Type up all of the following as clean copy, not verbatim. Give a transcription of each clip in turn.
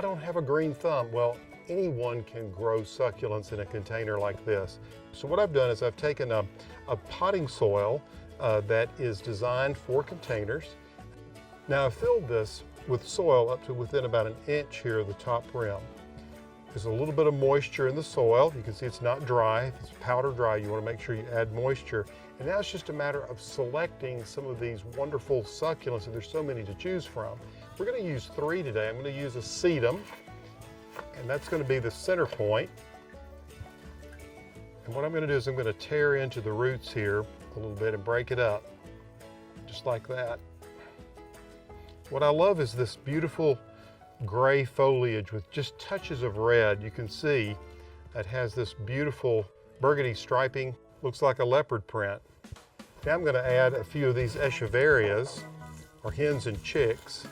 don't have a green thumb. Well, anyone can grow succulents in a container like this. So what I've done is I've taken a potting soil that is designed for containers. Now I've filled this with soil up to within about an inch here of the top rim. There's a little bit of moisture in the soil. You can see it's not dry. If it's powder dry, you want to make sure you add moisture. And now it's just a matter of selecting some of these wonderful succulents, and there's so many to choose from. We're going to use 3 today. I'm going to use a sedum, and that's going to be the center point. And what I'm going to do is I'm going to tear into the roots here a little bit and break it up, just like that. What I love is this beautiful gray foliage with just touches of red. You can see that has this beautiful burgundy striping, looks like a leopard print. Now I'm going to add a few of these echeverias, or hens and chicks.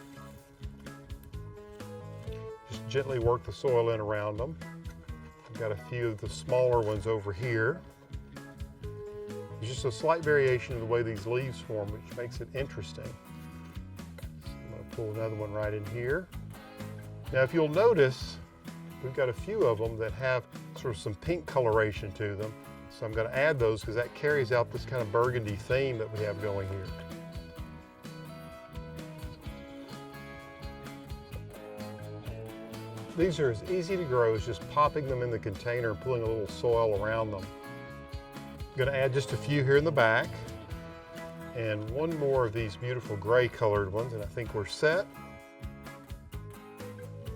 Just gently work the soil in around them. I've got a few of the smaller ones over here. There's just a slight variation in the way these leaves form, which makes it interesting. So I'm going to pull another one right in here. Now, if you'll notice, we've got a few of them that have sort of some pink coloration to them. So I'm going to add those because that carries out this kind of burgundy theme that we have going here. These are as easy to grow as just popping them in the container and pulling a little soil around them. I'm going to add just a few here in the back and one more of these beautiful gray colored ones, and I think we're set.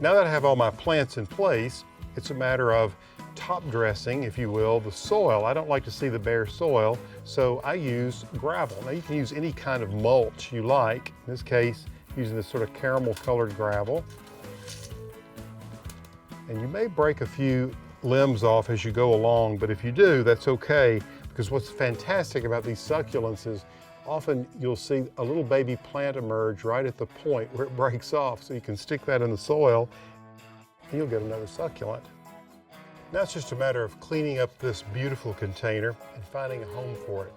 Now that I have all my plants in place, it's a matter of top dressing, if you will, the soil. I don't like to see the bare soil, so I use gravel. Now you can use any kind of mulch you like. In this case, using this sort of caramel colored gravel. And you may break a few limbs off as you go along, but if you do, that's okay, because what's fantastic about these succulents is often you'll see a little baby plant emerge right at the point where it breaks off, so you can stick that in the soil and you'll get another succulent. Now it's just a matter of cleaning up this beautiful container and finding a home for it.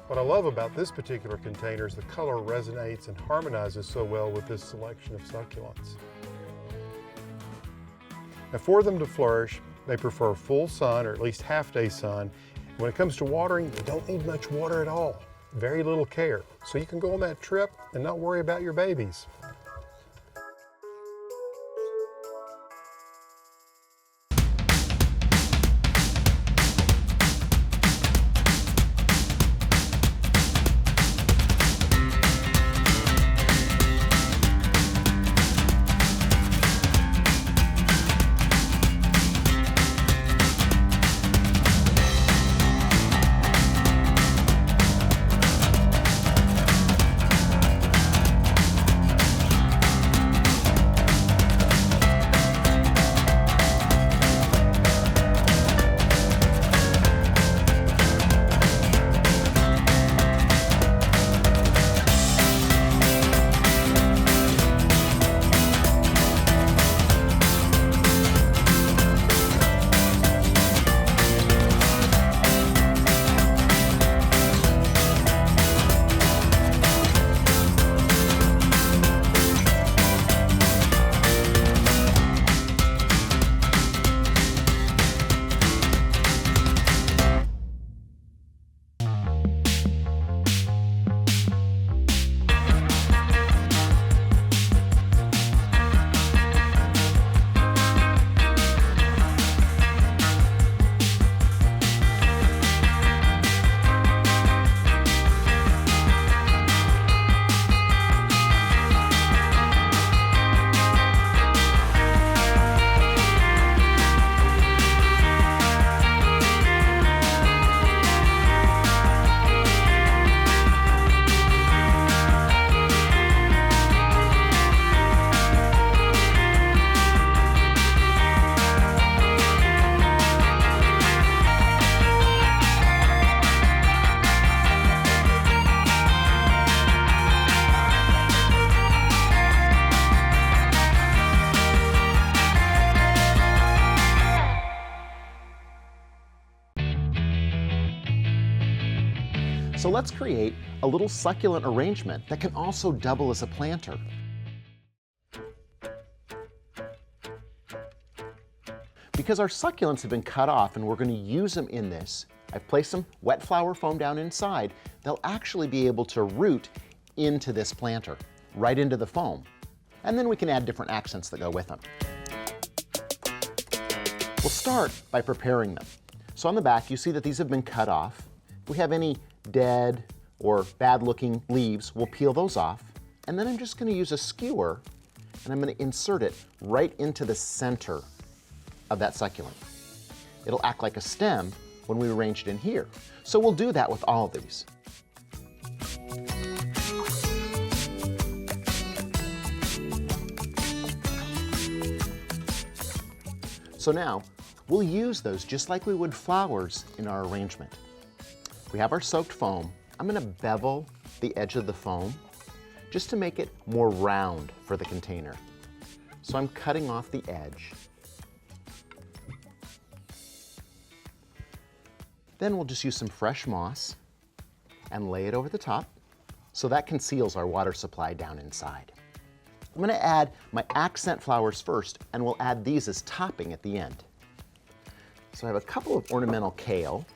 What I love about this particular container is the color resonates and harmonizes so well with this selection of succulents. Now for them to flourish, they prefer full sun or at least half-day sun. When it comes to watering, you don't need much water at all. Very little care. So you can go on that trip and not worry about your babies. So let's create a little succulent arrangement that can also double as a planter. because our succulents have been cut off and we're going to use them in this, I've placed some wet flower foam down inside. They'll actually be able to root into this planter, right into the foam. And then we can add different accents that go with them. We'll start by preparing them. So on the back, you see that these have been cut off. If we have any dead or bad-looking leaves, we'll peel those off. And then I'm just going to use a skewer, and I'm going to insert it right into the center of that succulent. It'll act like a stem when we arrange it in here. So we'll do that with all of these. So now, we'll use those just like we would flowers in our arrangement. We have our soaked foam. I'm going to bevel the edge of the foam just to make it more round for the container. So I'm cutting off the edge. Then we'll just use some fresh moss and lay it over the top so that conceals our water supply down inside. I'm going to add my accent flowers first, and we'll add these as topping at the end. So I have a couple of ornamental kale.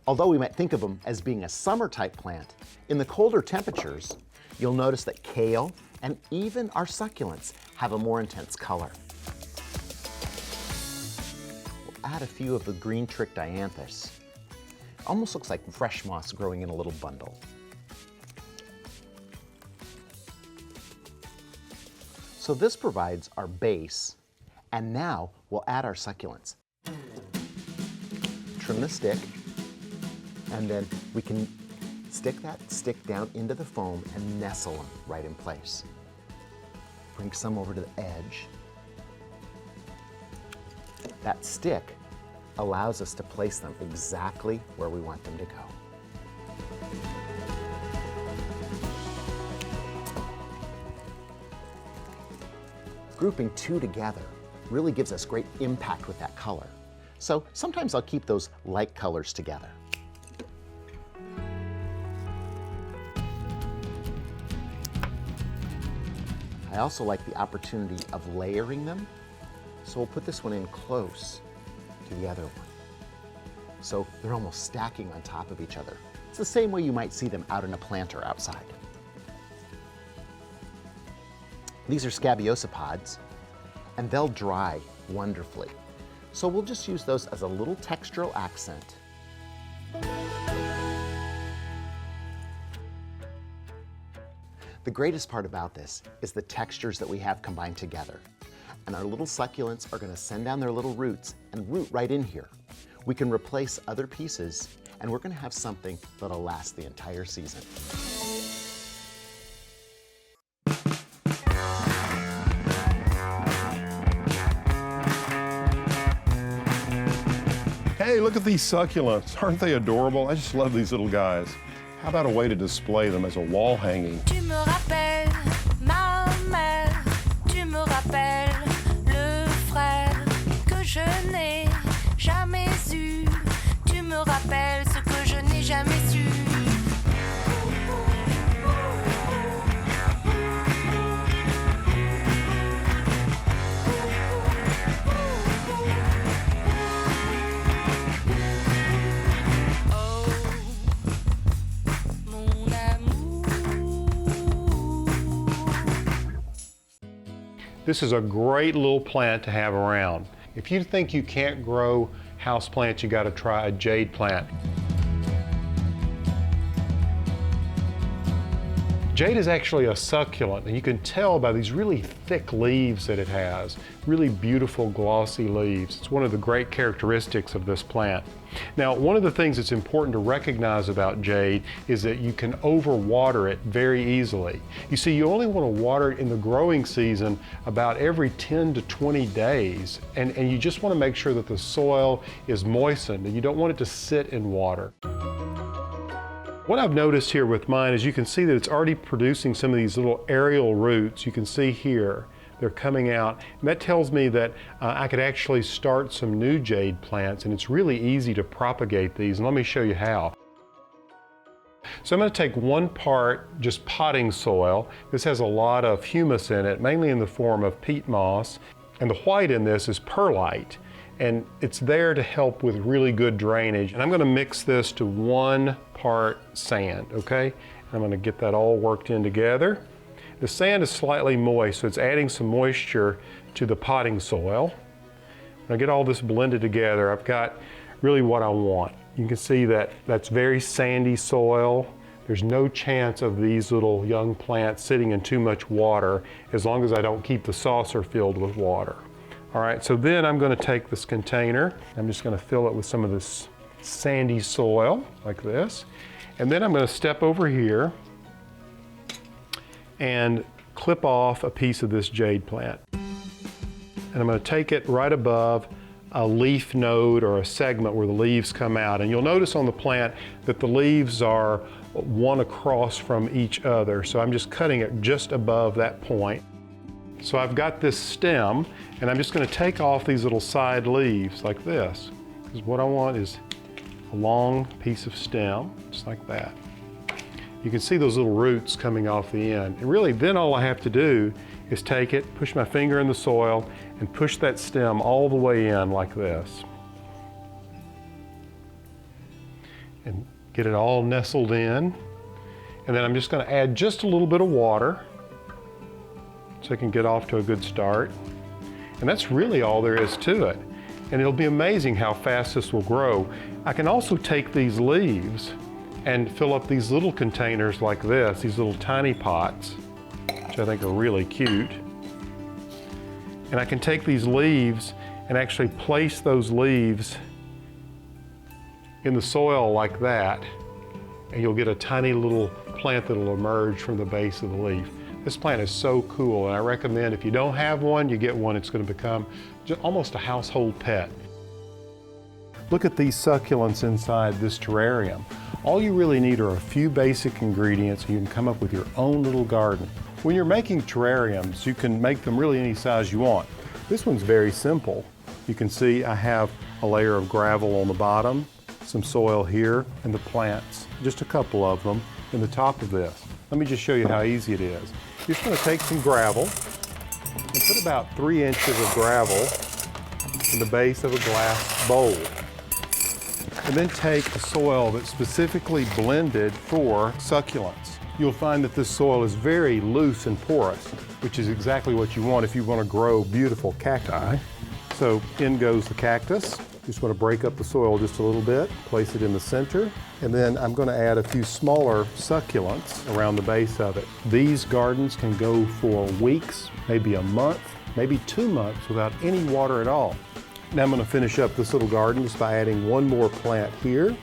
Although we might think of them as being a summer type plant, in the colder temperatures, you'll notice that kale and even our succulents have a more intense color. We'll add a few of the green trick dianthus. Almost looks like fresh moss growing in a little bundle. So this provides our base, and now we'll add our succulents. Trim the stick, and then we can stick that stick down into the foam and nestle them right in place. Bring some over to the edge. That stick allows us to place them exactly where we want them to go. Grouping two together really gives us great impact with that color. So sometimes I'll keep those light colors together. I also like the opportunity of layering them. So we'll put this one in close to the other one. So they're almost stacking on top of each other. It's the same way you might see them out in a planter outside. These are scabiosa pods, and they'll dry wonderfully. So we'll just use those as a little textural accent. The greatest part about this is the textures that we have combined together. And our little succulents are going to send down their little roots and root right in here. We can replace other pieces, and we're going to have something that'll last the entire season. Hey, look at these succulents. Aren't they adorable? I just love these little guys. How about a way to display them as a wall hanging? Tu me rappelles ma mère, tu me rappelles le frère que je n'ai jamais eu, tu me rappelles ce que je n'ai jamais su. This is a great little plant to have around. If you think you can't grow house plants, you got to try a jade plant. Jade is actually a succulent, and you can tell by these really thick leaves that it has, really beautiful glossy leaves. It's one of the great characteristics of this plant. Now, one of the things that's important to recognize about jade is that you can overwater it very easily. You see, you only want to water it in the growing season about every 10 to 20 days, and you just want to make sure that the soil is moistened, and you don't want it to sit in water. What I've noticed here with mine is you can see that it's already producing some of these little aerial roots. You can see here, they're coming out. And that tells me that I could actually start some new jade plants, and it's really easy to propagate these. And let me show you how. So I'm going to take 1 part just potting soil. This has a lot of humus in it, mainly in the form of peat moss. And the white in this is perlite, and it's there to help with really good drainage. And I'm gonna mix this to 1 part sand, okay? I'm gonna get that all worked in together. The sand is slightly moist, so it's adding some moisture to the potting soil. When I get all this blended together, I've got really what I want. You can see that that's very sandy soil. There's no chance of these little young plants sitting in too much water as long as I don't keep the saucer filled with water. All right, so then I'm gonna take this container. I'm just gonna fill it with some of this sandy soil like this. And then I'm gonna step over here and clip off a piece of this jade plant. And I'm gonna take it right above a leaf node or a segment where the leaves come out. And you'll notice on the plant that the leaves are one across from each other. So I'm just cutting it just above that point. So I've got this stem, and I'm just gonna take off these little side leaves like this. Because what I want is a long piece of stem, just like that. You can see those little roots coming off the end. And really, then all I have to do is take it, push my finger in the soil, and push that stem all the way in like this. And get it all nestled in. And then I'm just gonna add just a little bit of water so I can get off to a good start. And that's really all there is to it. And it'll be amazing how fast this will grow. I can also take these leaves and fill up these little containers like this, these little tiny pots, which I think are really cute. And I can take these leaves and actually place those leaves in the soil like that, and you'll get a tiny little plant that'll emerge from the base of the leaf. This plant is so cool, and I recommend if you don't have one, you get one. It's going to become just almost a household pet. Look at these succulents inside this terrarium. All you really need are a few basic ingredients, and you can come up with your own little garden. When you're making terrariums, you can make them really any size you want. This one's very simple. You can see I have a layer of gravel on the bottom, some soil here, and the plants, just a couple of them, in the top of this. Let me just show you how easy it is. You're just going to take some gravel and put about 3 inches of gravel in the base of a glass bowl. And then take a soil that's specifically blended for succulents. You'll find that this soil is very loose and porous, which is exactly what you want if you want to grow beautiful cacti. So in goes the cactus. Just want to break up the soil just a little bit, place it in the center, and then I'm going to add a few smaller succulents around the base of it. These gardens can go for weeks, maybe a month, maybe 2 months without any water at all. Now I'm going to finish up this little garden just by adding one more plant here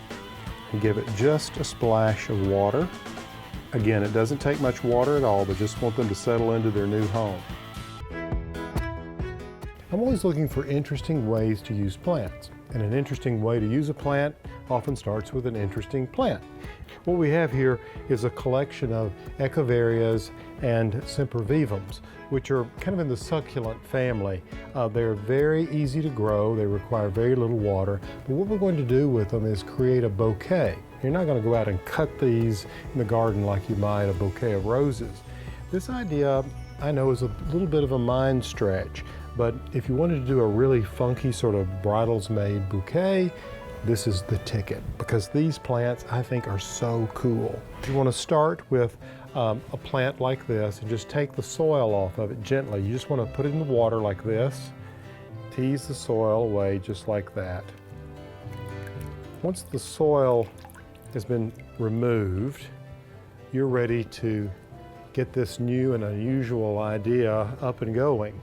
and give it just a splash of water. Again, it doesn't take much water at all, but just want them to settle into their new home. I'm always looking for interesting ways to use plants. And an interesting way to use a plant often starts with an interesting plant. What we have here is a collection of echeverias and sempervivums, which are kind of in the succulent family. They're very easy to grow, they require very little water, but what we're going to do with them is create a bouquet. You're not going to go out and cut these in the garden like you might a bouquet of roses. This idea, I know, is a little bit of a mind stretch, but if you wanted to do a really funky sort of bridals-made bouquet, this is the ticket, because these plants I think are so cool. You want to start with a plant like this and just take the soil off of it gently. You just want to put it in the water like this, tease the soil away just like that. Once the soil has been removed, you're ready to get this new and unusual idea up and going.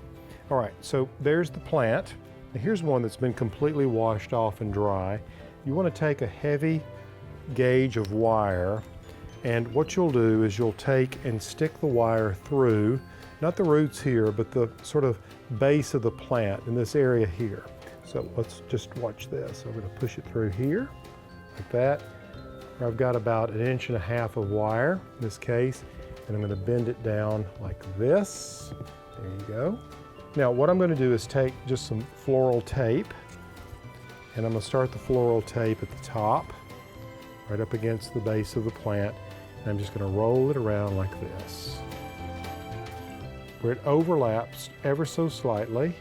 All right, so there's the plant. Now here's one that's been completely washed off and dry. You want to take a heavy gauge of wire, and what you'll do is you'll take and stick the wire through, not the roots here, but the sort of base of the plant in this area here. So let's just watch this. I'm going to push it through here, like that. I've got about 1.5 inches of wire in this case, and I'm going to bend it down like this. There you go. Now what I'm going to do is take just some floral tape, and I'm going to start the floral tape at the top, right up against the base of the plant, and I'm just going to roll it around like this. Where it overlaps ever so slightly,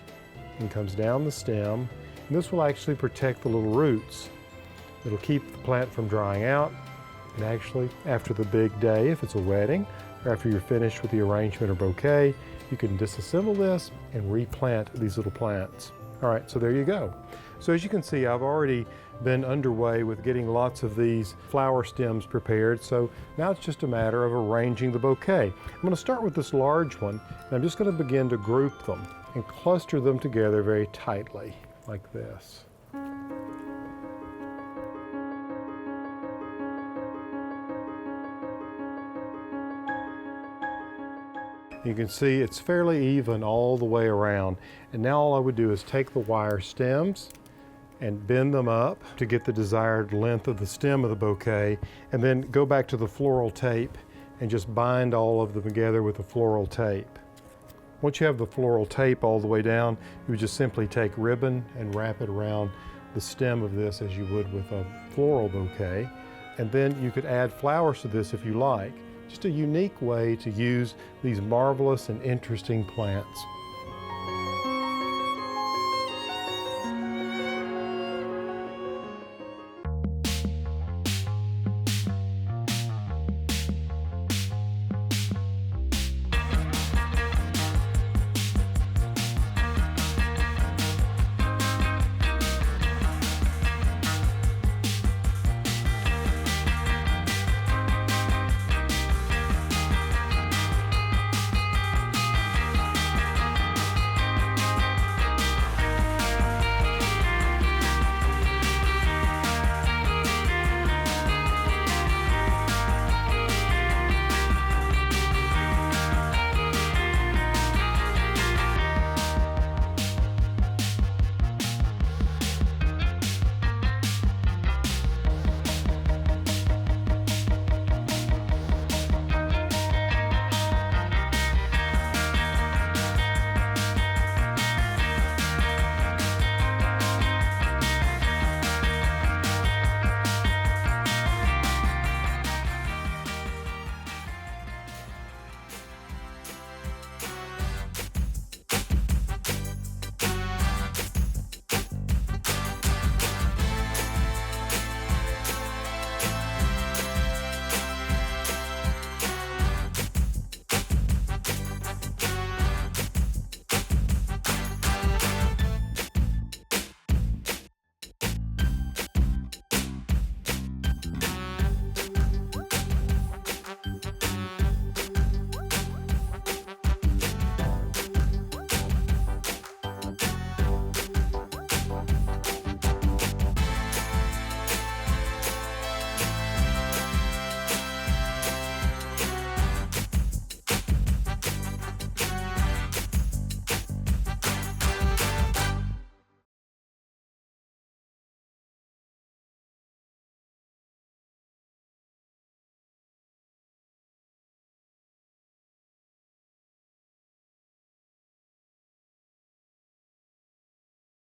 and comes down the stem. And this will actually protect the little roots. It'll keep the plant from drying out. And actually, after the big day, if it's a wedding, or after you're finished with the arrangement or bouquet, you can disassemble this and replant these little plants. All right, so there you go. So as you can see, I've already been underway with getting lots of these flower stems prepared. So now it's just a matter of arranging the bouquet. I'm going to start with this large one, and I'm just going to begin to group them and cluster them together very tightly, like this. You can see it's fairly even all the way around. And now all I would do is take the wire stems and bend them up to get the desired length of the stem of the bouquet, and then go back to the floral tape and just bind all of them together with the floral tape. Once you have the floral tape all the way down, you would just simply take ribbon and wrap it around the stem of this as you would with a floral bouquet. And then you could add flowers to this if you like. Just a unique way to use these marvelous and interesting plants.